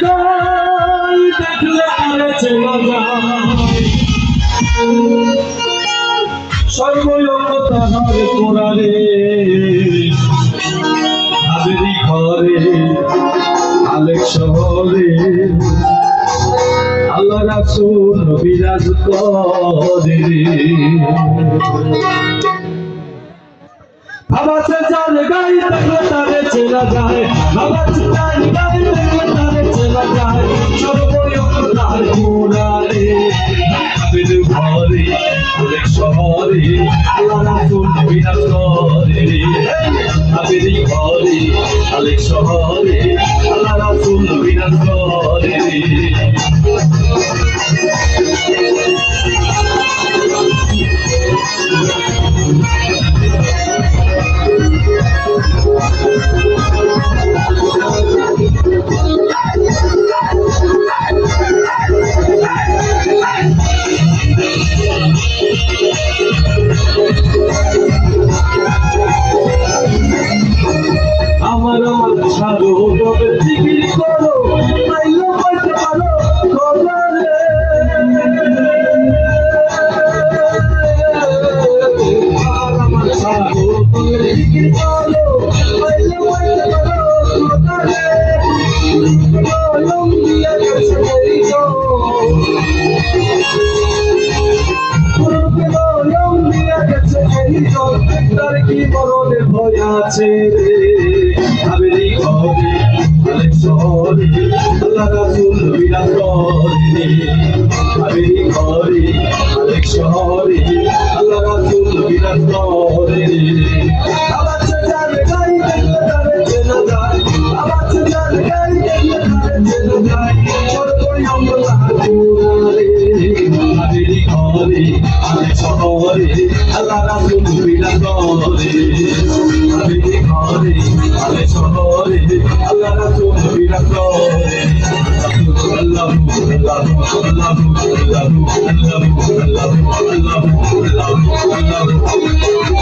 যায় দেখলে তারে চেনা যায় সর্বঙ্গ তাহার কোরআনে হাবেরি ঘরে আলেক শহরে আল্লাহ রাসূল বিরাজ করে ভাবাতে যার গায়ে দেখলে তারে চেনা যায় ভাবাতে যার গায়ে দেখলে তারে চেনা যায় সর্বঙ্গ তাহার কোরআনে হাবেরি ঘরে আলেক শহরে আল্লাহ রাসূল বিরাজ করে হাবেরি ঘরে আলেক শহরে আল্লাহ রাসূল বিরাজ করে আমার ছাড়ো তবে জিকির করো আইলো পাইতে পারো খবরে আমার ছাড়ো তবে জিকির করো আইলো পাইতে পারো খবরে কলম দিয়া গেছে এই গো কলম দিয়া গেছে এই গো তার কি মরণের ভয় আছে রে হাবেরি ঘরে আলেক শহরে আল্লাহ রাসূল বিরাজ করে হাবেরি ঘরে আলেক শহরে আল্লাহ রাসূল বিরাজ করে আবার যার গায়ে দেখলে তারে চেনা যায় আবার যার গায়ে দেখলে তারে চেনা যায় সর্বঙ্গ তাহার কোরআনে হাবেরি ঘরে আলেক শহরে আল্লাহ রাসূল বিরাজ করে হাবেরি ঘরে আলেক শহরে আল্লাহ রাসূল বিরাজ করে আল্লাহু আল্লাহু আল্লাহু আল্লাহু আল্লাহু আল্লাহু আল্লাহু আল্লাহু